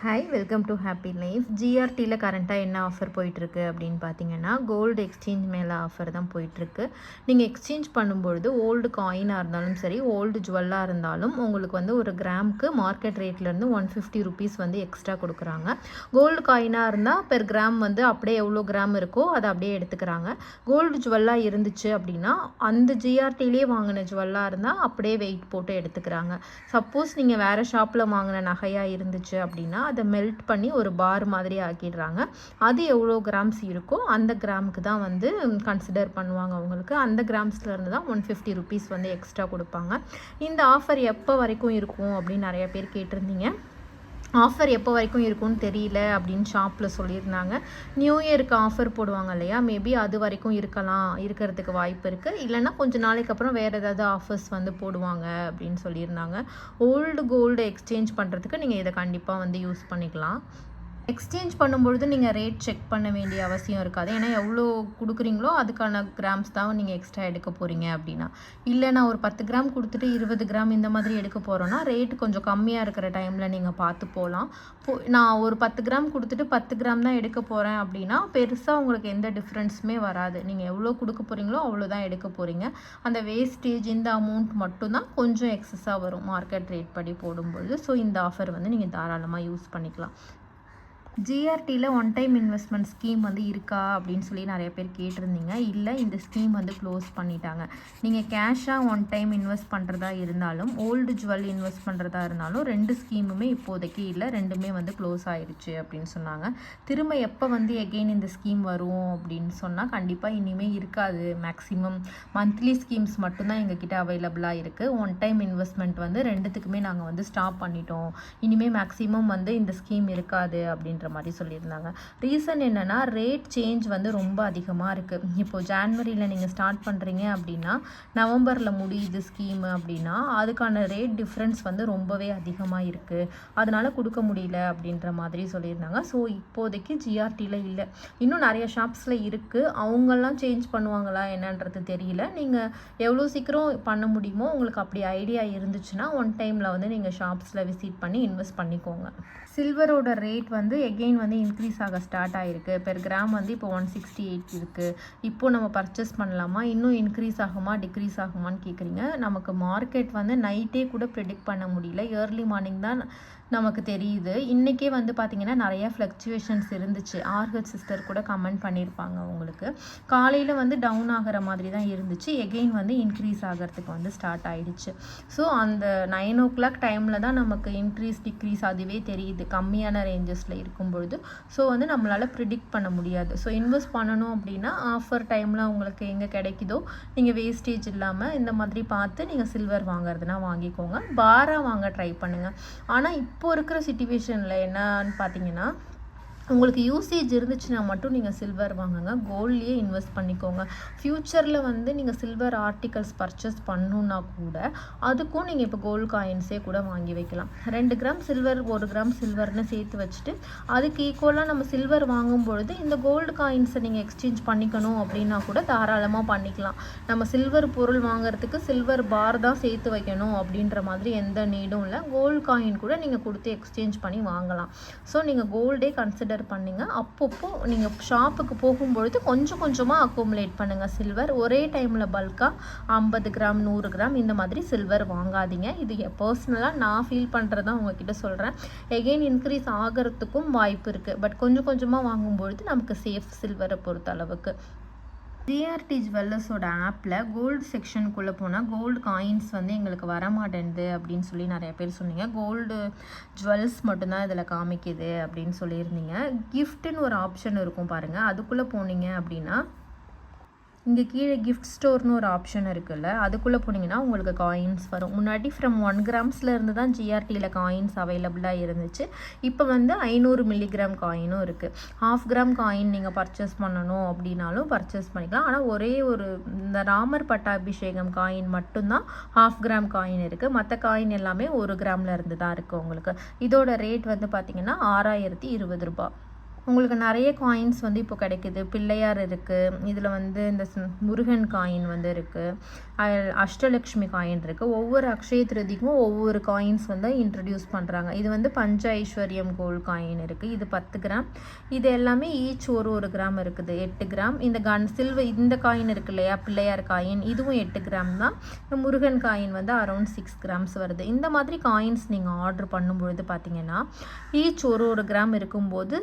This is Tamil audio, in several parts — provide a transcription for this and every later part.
Hi welcome to happy life. ஜிஆர்டியில் கரண்ட்டாக என்ன ஆஃபர் போயிட்டுருக்கு அப்படின்னு பார்த்தீங்கன்னா, கோல்டு எக்ஸ்சேஞ்ச் மேலே ஆஃபர் தான் போயிட்டுருக்கு. நீங்கள் எக்ஸ்சேஞ்ச் பண்ணும்பொழுது ஓல்டு காயினாக இருந்தாலும் சரி, ஓல்டு ஜுவல்லாக இருந்தாலும் உங்களுக்கு வந்து ஒரு கிராமுக்கு மார்க்கெட் ரேட்லேருந்து 150 ருபீஸ் வந்து எக்ஸ்ட்ரா கொடுக்குறாங்க. கோல்டு காயினாக இருந்தால் பெர் கிராம் வந்து அப்படியே எவ்வளோ கிராம் இருக்கோ அதை அப்படியே எடுத்துக்கிறாங்க. கோல்டு ஜுவல்லாக இருந்துச்சு அப்படின்னா அந்த ஜிஆர்டிலே வாங்கின ஜுவல்லாக இருந்தால் அப்படியே வெயிட் போட்டு எடுத்துக்கிறாங்க. சப்போஸ் நீங்கள் வேறு ஷாப்பில் வாங்கின நகையாக இருந்துச்சு அப்படின்னா அதை மெல்ட் பண்ணி ஒரு பார் மாதிரி ஆக்கிடுறாங்க. அது எவ்வளோ கிராம்ஸ் இருக்கோ அந்த கிராமுக்கு தான் வந்து கன்சிடர் பண்ணுவாங்க. அவங்களுக்கு அந்த கிராம்ஸ்லேருந்து தான் 150 ருபீஸ் வந்து எக்ஸ்ட்ரா கொடுப்பாங்க. இந்த ஆஃபர் எப்போ வரைக்கும் இருக்கும் அப்படின்னு நிறைய பேர் கேட்டிருந்தீங்க. ஆஃபர் எப்போ வரைக்கும் இருக்கும்னு தெரியல அப்படின்னு ஷாப்பில் சொல்லியிருந்தாங்க. நியூ இயருக்கு ஆஃபர் போடுவாங்க இல்லையா, மேபி அது வரைக்கும் இருக்கிறதுக்கு வாய்ப்பு இருக்குது. இல்லைன்னா கொஞ்சம் நாளைக்கு அப்புறம் வேறு ஏதாவது ஆஃபர்ஸ் வந்து போடுவாங்க அப்படின்னு சொல்லியிருந்தாங்க. ஓல்டு கோல்டு எக்ஸ்சேஞ்ச் பண்ணுறதுக்கு நீங்கள் இதை கண்டிப்பாக வந்து யூஸ் பண்ணிக்கலாம். எக்ஸ்சேஞ்ச் பண்ணும்பொழுது நீங்கள் ரேட் செக் பண்ண வேண்டிய அவசியம் இருக்காது. ஏன்னா எவ்வளோ கொடுக்குறீங்களோ அதுக்கான கிராம்ஸ் தான் நீங்கள் எக்ஸ்ட்ரா எடுக்க போகிறீங்க. அப்படின்னா இல்லை நான் ஒரு 10 கிராம் கொடுத்துட்டு 20 கிராம் இந்த மாதிரி எடுக்க போகிறோன்னா ரேட் கொஞ்சம் கம்மியாக இருக்கிற டைமில் நீங்கள் பார்த்து போகலாம். நான் ஒரு 10 கிராம் கொடுத்துட்டு 10 கிராம் தான் எடுக்க போகிறேன் அப்படின்னா பெருசாக உங்களுக்கு எந்த டிஃப்ரென்ஸுமே வராது. நீங்கள் எவ்வளோ கொடுக்க போகிறீங்களோ அவ்வளோ தான் எடுக்க போகிறீங்க. அந்த வேஸ்டேஜ் இந்த அமௌண்ட் மட்டும்தான் கொஞ்சம் எக்ஸஸாக வரும் மார்க்கெட் ரேட் படி போடும்பொழுது. ஸோ இந்த ஆஃபர் வந்து நீங்கள் தாராளமாக யூஸ் பண்ணிக்கலாம். ஜிஆர்டியில் ஒன் டைம் இன்வெஸ்ட்மெண்ட் ஸ்கீம் வந்து இருக்கா அப்படின்னு சொல்லி நிறைய பேர் கேட்டிருந்தீங்க. இல்லை, இந்த ஸ்கீம் வந்து க்ளோஸ் பண்ணிட்டாங்க. நீங்கள் கேஷாக ஒன் டைம் இன்வெஸ்ட் பண்ணுறதா இருந்தாலும் ஓல்டு ஜுவல் இன்வெஸ்ட் பண்ணுறதா இருந்தாலும் 2 ஸ்கீமுமே இப்போதைக்கு இல்லை, 2மே வந்து க்ளோஸ் ஆயிடுச்சு அப்படின்னு சொன்னாங்க. திரும்ப எப்போ வந்து எகெயின் இந்த ஸ்கீம் வரும் அப்படின்னு சொன்னால் கண்டிப்பாக இனிமேல் இருக்காது. மேக்ஸிமம் மந்த்லி ஸ்கீம்ஸ் மட்டும்தான் எங்ககிட்ட அவைலபிளாக இருக்குது. ஒன் டைம் இன்வெஸ்ட்மெண்ட் வந்து 2த்துக்குமே நாங்கள் வந்து ஸ்டாப் பண்ணிட்டோம். இனிமேல் மேக்ஸிமம் வந்து இந்த ஸ்கீம் இருக்காது அப்படின்னு மாதிரி சொல்லியிருந்தாங்க. ரீசன் என்னன்னா ரேட் சேஞ்ச் வந்து ரொம்ப அதிகமாக இருக்குது. இப்போ ஜான்வரியில் நீங்கள் ஸ்டார்ட் பண்ணுறீங்க அப்படின்னா நவம்பரில் முடியுது ஸ்கீம் அப்படின்னா அதுக்கான ரேட் டிஃப்ரென்ஸ் வந்து ரொம்பவே அதிகமாக இருக்குது. அதனால் கொடுக்க முடியல அப்படின்ற மாதிரி சொல்லியிருந்தாங்க. ஸோ இப்போதைக்கு ஜிஆர்டியில் இல்லை, இன்னும் நிறைய ஷாப்ஸில் இருக்குது. அவங்கெல்லாம் சேஞ்ச் பண்ணுவாங்களா என்னன்றது தெரியல. நீங்கள் எவ்வளோ சீக்கிரம் பண்ண முடியுமோ உங்களுக்கு அப்படி ஐடியா இருந்துச்சுன்னா ஒன் டைமில் வந்து நீங்கள் ஷாப்ஸில் விசிட் பண்ணி இன்வெஸ்ட் பண்ணிக்கோங்க. சில்வரோட ரேட் வந்து எகெயின் வந்து இன்க்ரீஸ் ஆக ஸ்டார்ட் ஆகிருக்கு. பெர் கிராம் வந்து இப்போ 168 இருக்குது. இப்போது நம்ம பர்ச்சேஸ் பண்ணலாமா, இன்னும் இன்க்ரீஸ் ஆகுமா டிக்ரீஸ் ஆகுமான்னு கேட்குறீங்க. நமக்கு மார்க்கெட் வந்து நைட்டே கூட ப்ரெடிக்ட் பண்ண முடியல. ஏர்லி மார்னிங் தான் நமக்கு தெரியுது. இன்றைக்கே வந்து பார்த்திங்கன்னா நிறையா ஃப்ளக்சுவேஷன்ஸ் இருந்துச்சு. ஆர்ஹெச் சிஸ்டர் கூட கமெண்ட் பண்ணியிருப்பாங்க. உங்களுக்கு காலையில் வந்து டவுன் ஆகிற மாதிரி தான் இருந்துச்சு, எகெயின் வந்து இன்க்ரீஸ் ஆகிறதுக்கு வந்து ஸ்டார்ட் ஆகிடுச்சு. ஸோ அந்த 9 o'clock டைமில் தான் நமக்கு இன்க்ரீஸ் டிக்ரீஸ் அதுவே தெரியுது கம்மியான ரேஞ்சஸில் இருக்கும்பொழுது. ஸோ வந்து நம்மளால் ப்ரிடிக்ட் பண்ண முடியாது. ஸோ இன்வெஸ்ட் பண்ணணும் அப்படின்னா ஆஃபர் டைமில் உங்களுக்கு எங்கே கிடைக்குதோ நீங்கள் வேஸ்டேஜ் இல்லாமல் இந்த மாதிரி பார்த்து நீங்கள் சில்வர் வாங்குறதுனா வாங்கிக்கோங்க. பாராக வாங்க ட்ரை பண்ணுங்கள். ஆனால் இப்போ இருக்கிற சிச்சுவேஷனில் என்னன்னு பார்த்தீங்கன்னா உங்களுக்கு யூசேஜ் இருந்துச்சுன்னா மட்டும் நீங்கள் சில்வர் வாங்குங்க, கோல்ட்லேயே இன்வெஸ்ட் பண்ணிக்கோங்க. ஃப்யூச்சரில் வந்து நீங்கள் சில்வர் ஆர்டிகல்ஸ் பர்ச்சேஸ் பண்ணணுன்னா கூட அதுக்கும் நீங்கள் இப்போ கோல்டு காயின்ஸே கூட வாங்கி வைக்கலாம். 2 கிராம் சில்வர் 1 கிராம் சில்வர்னு சேர்த்து வச்சுட்டு அதுக்கு ஈக்குவலாக நம்ம சில்வர் வாங்கும்பொழுது இந்த கோல்டு காயின்ஸை நீங்கள் எக்ஸ்சேஞ்ச் பண்ணிக்கணும் அப்படின்னா கூட தாராளமாக பண்ணிக்கலாம். நம்ம சில்வர் பொருள் வாங்குறதுக்கு சில்வர் பார் தான் சேர்த்து வைக்கணும் அப்படின்ற மாதிரி எந்த நீடும் இல்லை. கோல்டு காயின் கூட நீங்கள் கொடுத்து எக்ஸ்சேஞ்ச் பண்ணி வாங்கலாம். ஸோ நீங்கள் கோல்டே கன்சிடர் பண்ணுங்க. அப்பப்போ நீங்கள் ஷாப்புக்கு போகும்பொழுது கொஞ்சம் கொஞ்சமாக அக்குமுலேட் பண்ணுங்கள் சில்வர். ஒரே டைமில் பல்காக 50 கிராம் 100 கிராம் இந்த மாதிரி சில்வர் வாங்காதீங்க. இது பர்சனலாக நான் ஃபீல் பண்ணுறதான் உங்ககிட்ட சொல்கிறேன். எகெயின் இன்க்ரீஸ் ஆகிறதுக்கும் வாய்ப்பு இருக்குது. பட் கொஞ்சம் கொஞ்சமாக வாங்கும்பொழுது நமக்கு சேஃப் சில்வரை பொறுத்த அளவுக்கு. ஜிஆர்டி ஜுவல்லர்ஸோட ஆப்பில் கோல்டு செக்ஷனுக்குள்ளே போனால் கோல்டு காயின்ஸ் வந்து எங்களுக்கு வரமாட்டேங்குது அப்படின்னு சொல்லி நிறைய பேர் சொன்னீங்க. கோல்டு ஜுவல்ஸ் மட்டும்தான் இதில் காமிக்குது அப்படின்னு சொல்லியிருந்தீங்க. கிஃப்ட்டுன்னு ஒரு ஆப்ஷன் இருக்கும் பாருங்கள், அதுக்குள்ளே போனீங்க அப்படின்னா இங்கே கீழே கிஃப்ட் ஸ்டோர்னு ஒரு ஆப்ஷன் இருக்குல்ல, அதுக்குள்ளே போனீங்கன்னா உங்களுக்கு காயின்ஸ் வரும். முன்னாடி ஃப்ரம் 1 கிராம்ஸ்லேருந்து தான் ஜிஆர்டியில் காயின்ஸ் அவைலபிளாக இருந்துச்சு. இப்போ வந்து 500 மில்லிகிராம் காயினும் இருக்குது. 1/2 கிராம் காயின் நீங்கள் பர்ச்சேஸ் பண்ணணும் அப்படின்னாலும் பர்ச்சேஸ் பண்ணிக்கலாம். ஆனால் ஒரே ஒரு இந்த ராமர் பட்டாபிஷேகம் காயின் மட்டும்தான் 1/2 கிராம் காயின் இருக்குது. மற்ற காயின் எல்லாமே 1 கிராம்லேருந்து தான் இருக்குது உங்களுக்கு. இதோட ரேட் வந்து பார்த்திங்கன்னா 6020 ரூபாய். உங்களுக்கு நிறைய காயின்ஸ் வந்து இப்போ கிடைக்குது. பிள்ளையார் இருக்குது, இதில் வந்து இந்த முருகன் காயின் வந்து இருக்குது, அஷ்டலக்ஷ்மி காயின் இருக்குது. ஒவ்வொரு அக்ஷய திருதிக்கும் ஒவ்வொரு காயின்ஸ் வந்து இன்ட்ரடியூஸ் பண்ணுறாங்க. இது வந்து பஞ்ச ஐஸ்வர்யம் கோல்டு காயின் இருக்குது, இது 10 கிராம். இது எல்லாமே ஈச் ஒரு கிராம் இருக்குது, 8 கிராம். இந்த சில்வர் இந்த காயின் இருக்கு இல்லையா, பிள்ளையார் காயின், இதுவும் 8 கிராம் தான். இந்த முருகன் காயின் வந்து அரௌண்ட் 6 கிராம்ஸ் வருது. இந்த மாதிரி காயின்ஸ் நீங்கள் ஆர்டர் பண்ணும்பொழுது பார்த்தீங்கன்னா ஈச் ஒரு கிராம் இருக்கும்போது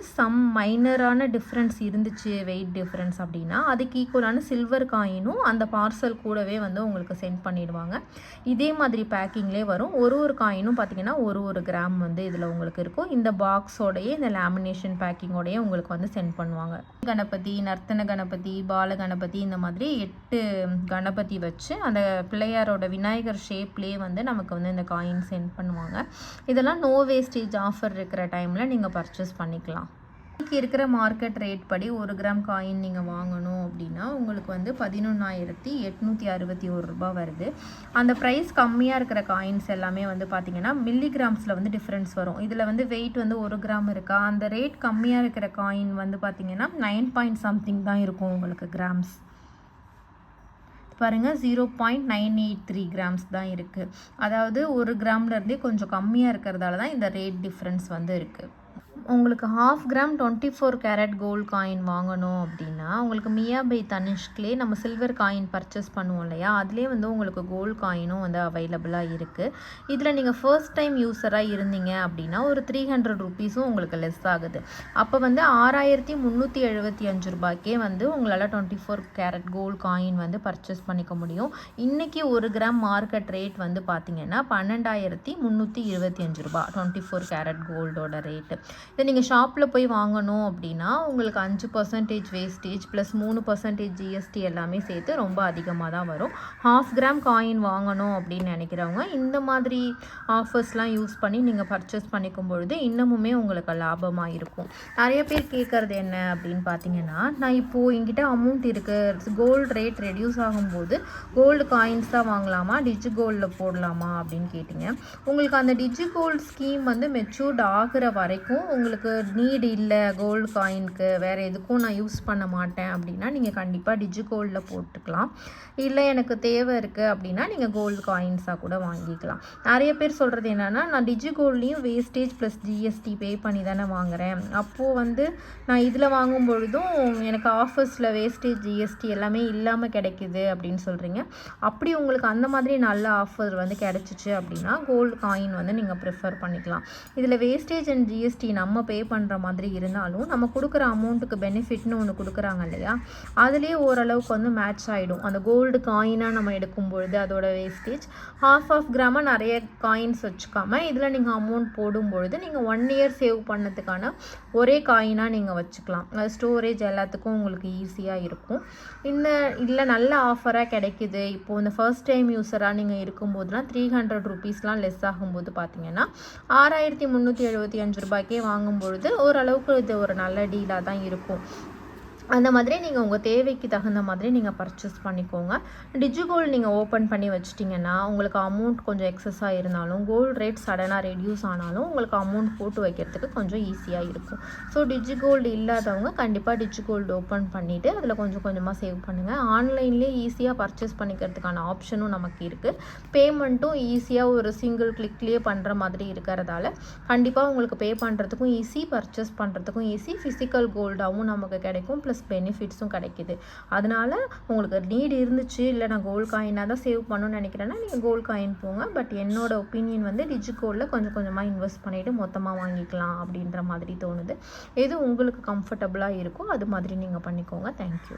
மைனரான டிஃப்ரென்ஸ் இருந்துச்சு, வெயிட் டிஃப்ரென்ஸ் அப்படின்னா அதுக்கு ஈக்குவலான சில்வர் காயினும் அந்த பார்சல் கூடவே வந்து உங்களுக்கு சென்ட் பண்ணிடுவாங்க. இதே மாதிரி பேக்கிங்லேயே வரும். ஒரு காயினும் பார்த்தீங்கன்னா ஒரு கிராம் வந்து இதில் உங்களுக்கு இருக்கும். இந்த பாக்ஸோடையே இந்த லேமினேஷன் பேக்கிங்கோடையே உங்களுக்கு வந்து சென்ட் பண்ணுவாங்க. கணபதி, நர்த்தன கணபதி, பால கணபதி, இந்த மாதிரி 8 கணபதி வச்சு அந்த பிள்ளையாரோட விநாயகர் ஷேப்லேயே வந்து நமக்கு வந்து இந்த காயின் சென்ட் பண்ணுவாங்க. இதெல்லாம் நோ வேஸ்டேஜ் ஆஃபர் இருக்கிற டைமில் நீங்கள் பர்ச்சேஸ் பண்ணிக்கலாம். இன்றைக்கி இருக்கிற மார்க்கெட் ரேட் படி 1 கிராம் காயின் நீங்கள் வாங்கணும் அப்படின்னா உங்களுக்கு வந்து 11,861 ரூபா வருது. அந்த ப்ரைஸ் கம்மியாக இருக்கிற காயின்ஸ் எல்லாமே வந்து பார்த்திங்கன்னா மில்லிகிராம்ஸில் வந்து டிஃப்ரென்ஸ் வரும். இதில் வந்து வெயிட் வந்து 1 கிராம் இருக்கா, அந்த ரேட் கம்மியாக இருக்கிற காயின் வந்து பார்த்திங்கன்னா 9 தான் இருக்கும் உங்களுக்கு கிராம்ஸ். பாருங்கள், 0.983 கிராம்ஸ் தான் இருக்குது. அதாவது 1 கிராம்லேருந்தே கொஞ்சம் கம்மியாக இருக்கிறதால தான் இந்த ரேட் டிஃப்ரென்ஸ் வந்து இருக்குது. உங்களுக்கு 1/2 கிராம் 24 கேரட் கோல்டு காயின் வாங்கணும் அப்படின்னா உங்களுக்கு மியா பை தனிஷ்க்லே நம்ம சில்வர் காயின் பர்ச்சேஸ் பண்ணுவோம் இல்லையா, அதுலேயே வந்து உங்களுக்கு கோல்டு காயினும் வந்து அவைலபிளாக இருக்குது. இதில் நீங்கள் ஃபர்ஸ்ட் டைம் யூஸராக இருந்தீங்க அப்படின்னா ஒரு 300 ருபீஸும் உங்களுக்கு லெஸ் ஆகுது. அப்போ வந்து 6,375 ரூபாய்க்கே வந்து உங்களால் 24 கேரட் கோல்டு காயின் வந்து பர்ச்சேஸ் பண்ணிக்க முடியும். இன்றைக்கி 1 கிராம் மார்க்கெட் ரேட் வந்து பார்த்திங்கன்னா 12,325 ரூபா 24 கேரட் கோல்டோட ரேட்டு. இதை நீங்கள் ஷாப்பில் போய் வாங்கணும் அப்படின்னா உங்களுக்கு 5% வேஸ்டேஜ் ப்ளஸ் 3% ஜிஎஸ்டி எல்லாமே சேர்த்து ரொம்ப அதிகமாக தான் வரும். 1/2 கிராம் காயின் வாங்கணும் அப்படின்னு நினைக்கிறவங்க இந்த மாதிரி ஆஃபர்ஸ்லாம் யூஸ் பண்ணி நீங்கள் பர்ச்சேஸ் பண்ணிக்கும் பொழுது இன்னமுமே உங்களுக்கு லாபமாக இருக்கும். நிறைய பேர் கேட்குறது என்ன அப்படின்னு பார்த்தீங்கன்னா, நான் இப்போது என்கிட்ட அமௌண்ட் இருக்குது, கோல்டு ரேட் ரெடியூஸ் ஆகும்போது கோல்டு காயின்ஸ் தான் வாங்கலாமா, டிஜி கோல்டில் போடலாமா அப்படின்னு கேட்டிங்க. உங்களுக்கு அந்த டிஜி கோல்டு ஸ்கீம் வந்து மெச்சூர்ட் ஆகிற வரைக்கும் உங்களுக்கு நீட் இல்லை கோல்டு காயினுக்கு, வேறு எதுக்கும் நான் யூஸ் பண்ண மாட்டேன் அப்படின்னா நீங்கள் கண்டிப்பாக டிஜி கோல்டில் போட்டுக்கலாம். இல்லை எனக்கு தேவை இருக்குது அப்படின்னா நீங்கள் கோல்டு காயின்ஸாக கூட வாங்கிக்கலாம். நிறைய பேர் சொல்கிறது என்னென்னா, நான் டிஜி கோல்ட்லேயும் வேஸ்டேஜ் ப்ளஸ் ஜிஎஸ்டி பே பண்ணி தானே வாங்குகிறேன், அப்போது வந்து நான் இதில் வாங்கும் பொழுதும் எனக்கு ஆஃபர்ஸில் வேஸ்டேஜ் ஜிஎஸ்டி எல்லாமே இல்லாமல் கிடைக்குது அப்படின்னு சொல்கிறீங்க. அப்படி உங்களுக்கு அந்த மாதிரி நல்ல ஆஃபர் வந்து கிடைச்சிச்சு அப்படின்னா கோல்டு காயின் வந்து நீங்கள் ப்ரிஃபர் பண்ணிக்கலாம். இதில் வேஸ்டேஜ் அண்ட் ஜிஎஸ்டி நம்ம பே பண்ணுற மாதிரி இருந்தாலும் நம்ம கொடுக்குற அமௌண்ட்டுக்கு பெனிஃபிட்னு ஒன்று கொடுக்குறாங்க இல்லையா, அதுலேயே ஓரளவுக்கு வந்து மேட்ச் ஆகிடும். அந்த கோல்டு காயினாக நம்ம எடுக்கும் பொழுது அதோட வேஸ்டேஜ் 1/2 கிராமாக நிறைய காயின்ஸ் வச்சுக்காமல் இதில் நீங்கள் அமௌண்ட் போடும்பொழுது நீங்கள் 1 இயர் சேவ் பண்ணதுக்கான ஒரே காயினாக நீங்கள் வச்சுக்கலாம். அது ஸ்டோரேஜ் எல்லாத்துக்கும் உங்களுக்கு ஈஸியாக இருக்கும். இல்லை நல்ல ஆஃபராக கிடைக்குது, இப்போது இந்த ஃபர்ஸ்ட் டைம் யூஸராக நீங்கள் இருக்கும்போதுலாம் 300 ருபீஸ்லாம் லெஸ் ஆகும்போது பார்த்தீங்கன்னா 6,375 ரூபாய்க்கே வாங்கும்பொழுது ஓரளவுக்கு இது ஒரு நல்ல டீலாக தான் இருக்கும். அந்த மாதிரி நீங்கள் உங்கள் தேவைக்கு தகுந்த மாதிரி நீங்கள் பர்ச்சேஸ் பண்ணிக்கோங்க. டிஜி கோல்டு நீங்கள் ஓப்பன் பண்ணி வச்சிட்டிங்கன்னா உங்களுக்கு அமௌண்ட் கொஞ்சம் எக்ஸஸாக இருந்தாலும் கோல்டு ரேட் சடனாக ரெடியூஸ் ஆனாலும் உங்களுக்கு அமௌண்ட் போட்டு வைக்கிறதுக்கு கொஞ்சம் ஈஸியாக இருக்கும். ஸோ டிஜி கோல்டு இல்லாதவங்க கண்டிப்பாக டிஜி கோல்டு ஓப்பன் பண்ணிவிட்டு அதில் கொஞ்சம் கொஞ்சமாக சேவ் பண்ணுங்கள். ஆன்லைன்லேயே ஈஸியாக பர்ச்சேஸ் பண்ணிக்கிறதுக்கான ஆப்ஷனும் நமக்கு இருக்குது. பேமெண்ட்டும் ஈஸியாக ஒரு சிங்கிள் கிளிக்லேயே பண்ணுற மாதிரி இருக்கிறதால கண்டிப்பாக உங்களுக்கு பே பண்ணுறதுக்கும் ஈஸி, பர்ச்சேஸ் பண்ணுறதுக்கும் ஈஸி, ஃபிசிக்கல் கோல்டாகவும் நமக்கு கிடைக்கும், ப்ளஸ் பெனிஃபிட்ஸும் கிடைக்கிது. அதனால் உங்களுக்கு நீட் இருந்துச்சு, இல்லை நான் கோல்டு காயினாக தான் சேவ் பண்ணணும்னு நினைக்கிறேன்னா நீங்கள் கோல்டு காயின் போங்க. பட் என்னோட ஒப்பீனியன் வந்து டிஜி கோல்டில் கொஞ்சம் கொஞ்சமாக இன்வெஸ்ட் பண்ணிவிட்டு மொத்தமாக வாங்கிக்கலாம் அப்படின்ற மாதிரி தோணுது. எது உங்களுக்கு கம்ஃபர்டபுளாக இருக்கோ அது மாதிரி நீங்கள் பண்ணிக்கோங்க. தேங்க்யூ.